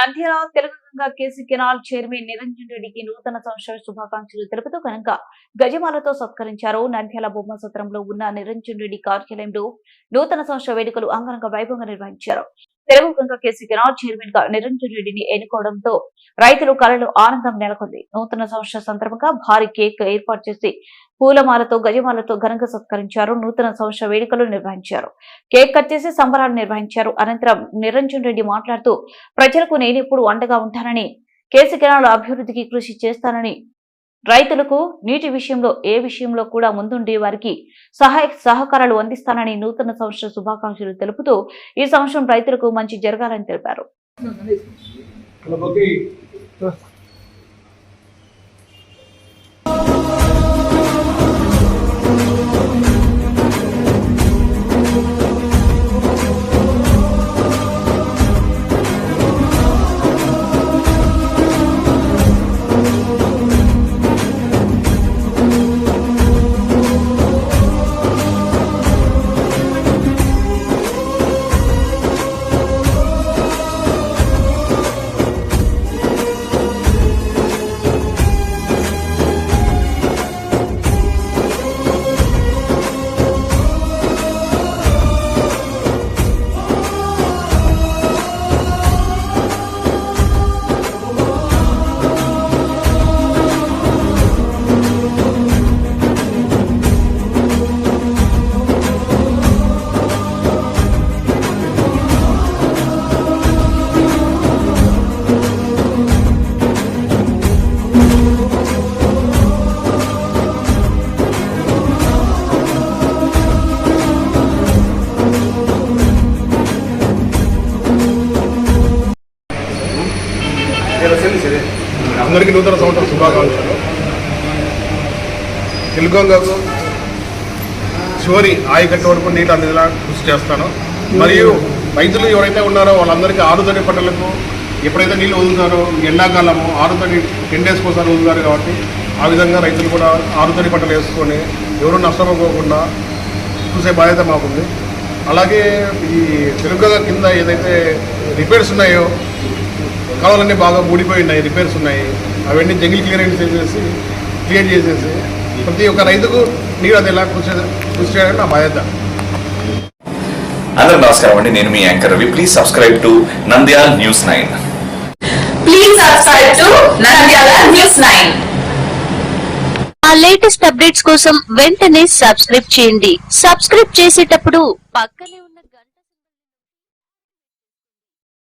Nandyal Telangana KC canal chairman Niranjan రెడ్డికి నూతన సంవత్సర శుభాకాంక్షలు తెలుపుతూ ఘనంగా గజమాలతో సత్కరించారు. నంద్యాల బొమ్మ సత్రంలో ఉన్న నిరంజన్ రెడ్డి కార్యాలయంలో నూతన సంవత్సర వేడుకలు అంగరంగ వైభవంగా నిర్వహించారు. తెలంగాణ కేసీ కెనాల్ చైర్మన్ గా నిరంజన్ రెడ్డిని ఎన్నుకోవడంతో రైతులు కళలో ఆనందం నెలకొంది. నూతన సంవత్సర సందర్భంగా భారీ కేక్ ఏర్పాటు చేసి పూలమాలతో గజమాలతో ఘనంగా సత్కరించారు. నూతన సంవత్సర వేడుకలు నిర్వహించారు. కేక్ కట్ చేసి సంబరాలు నిర్వహించారు. అనంతరం నిరంజన్ రెడ్డి మాట్లాడుతూ ప్రజలకు నేనెప్పుడు అండగా ఉంటానని, కేసీ కెనాల్ అభివృద్ధికి కృషి చేస్తానని, రైతులకు నీటి విషయంలో ఏ విషయంలో కూడా ముందుండి వారికి సహకారాలు అందిస్తానని నూతన సంవత్సర శుభాకాంక్షలు తెలుపుతూ ఈ సంవత్సరం రైతులకు మంచి జరగాలని తెలిపారు. అందరికీ నూతన సంవత్సర శుభాకాంక్షలు. తెలుగంగకు చివరి ఆయకట్టు వరకు నీళ్ళు అందేలా కృషి చేస్తాను. మరియు రైతులు ఎవరైతే ఉన్నారో వాళ్ళందరికీ ఆరుతడి పంటలకు ఎప్పుడైతే నీళ్ళు వదులుతారో ఎండాకాలము ఆరుతడి 10 days ఒకసారి వదులుతారు కాబట్టి ఆ విధంగా రైతులు కూడా ఆరుతడి పంటలు వేసుకొని ఎవరు నష్టపోకుండా చూసే బాధ్యత మాకుంది. అలాగే ఈ తెలుగంగ కింద ఏదైతే రిపేర్స్ ఉన్నాయో కావాలన్నీ బాగా ఊడిపోయి ఉన్నాయి, రిపేర్స్ ఉన్నాయి, అవన్నీ జంగిల్ క్లియర్ చేసేసి ప్రతి ఒక్క రైతుకు నీరు అది ఎలా కృషి చేయడం నా బాధ్యత. అందరూ నమస్కారం అండి, నేను మీ anchor Ravi. Please subscribe to Nandyal news 9. Please subscribe to Nandyal news 9. ఆ లేటెస్ట్ అప్డేట్స్ కోసం వెంటనే సబ్స్క్రైబ్ చేయండి. సబ్స్క్రైబ్ చేసేటప్పుడు పక్కనే